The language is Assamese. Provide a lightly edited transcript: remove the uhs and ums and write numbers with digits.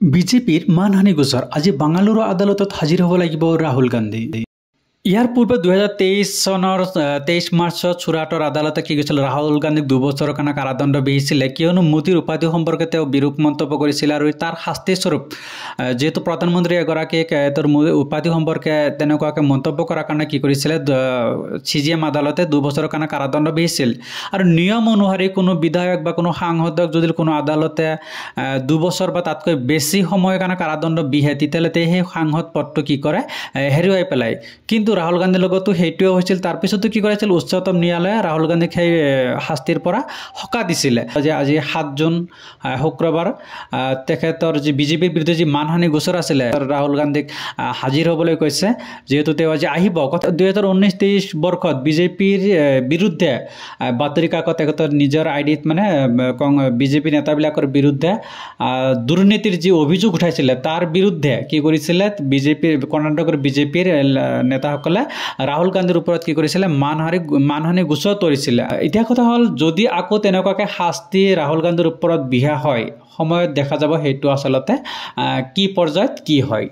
বিজেপিৰ মানহানি গোচৰ আজি বাংগালুৰু আদালতত হাজিৰ হ'ব লাগিব ৰাহুল গান্ধী। ইয়াৰ পূৰ্বে 2023 চনৰ 23 মাৰ্চত চুৰাটৰ আদালতে কি কৈছিল, ৰাহুল গান্ধীক 2 বছৰৰ কাৰণে কাৰাদণ্ড বিহিছিলে, কিয়নো মোদীৰ উপাধি সম্পৰ্কে তেওঁ বিৰূপ মন্তব্য কৰিছিল আৰু তাৰ শাস্তি স্বৰূপ যেহেতু প্ৰধানমন্ত্ৰী এগৰাকীক তেওঁৰ উপাধি সম্পৰ্কে তেনেকুৱাকৈ মন্তব্য কৰাৰ কাৰণে কি কৰিছিলে, CJM আদালতে 2 বছৰৰ কাৰণে কাৰাদণ্ড বিহিছিল। আৰু নিয়ম অনুসৰি কোনো বিধায়ক বা কোনো সাংসদক যদি কোনো আদালতে 2 বছৰ বা তাতকৈ বেছি সময়ৰ কাৰণে কাৰাদণ্ড বিহে, তেতিয়াহ'লে সেই সাংসদ পদটো কি কৰে, হেৰুৱাই পেলায়। কিন্তু ৰাহুল গান্ধীৰ লগতো সেইটোৱে হৈছিল। তাৰপিছতো কি কৰিছিল, উচ্চতম ন্যায়ালয়ে ৰাহুল গান্ধীক সেই শাস্তিৰ পৰা সকাহ দিছিলে। আজি 7 জুন শুক্ৰবাৰ তেখেতৰ যি বিজেপিৰ বিৰুদ্ধে যি মানহানি গোচৰ আছিলে, ৰাহুল গান্ধীক হাজিৰ হ'বলৈ কৈছে। যিহেতু তেওঁ আজি আহিব 2019-23 বৰ্ষত বিজেপিৰ বিৰুদ্ধে বাতৰি কাকত তেখেতৰ নিজৰ আইডিত মানে বিজেপি নেতাবিলাকৰ বিৰুদ্ধে দুৰ্নীতিৰ যি অভিযোগ উঠাইছিলে তাৰ বিৰুদ্ধে কি কৰিছিলে, কৰ্ণাটকৰ বিজেপিৰ নেতাসকলে ৰাহুল গান্ধীৰ ওপৰত কি কৰিছিলে, মানহানি গোচৰ তৰিছিলে। এতিয়া কথা হ'ল, যদি আকৌ তেনেকুৱাকৈ শাস্তি ৰাহুল গান্ধীৰ ওপৰত বিহা হয়, সময়ত দেখা যাব সেইটো আচলতে কি পৰ্যায়ত কি হয়।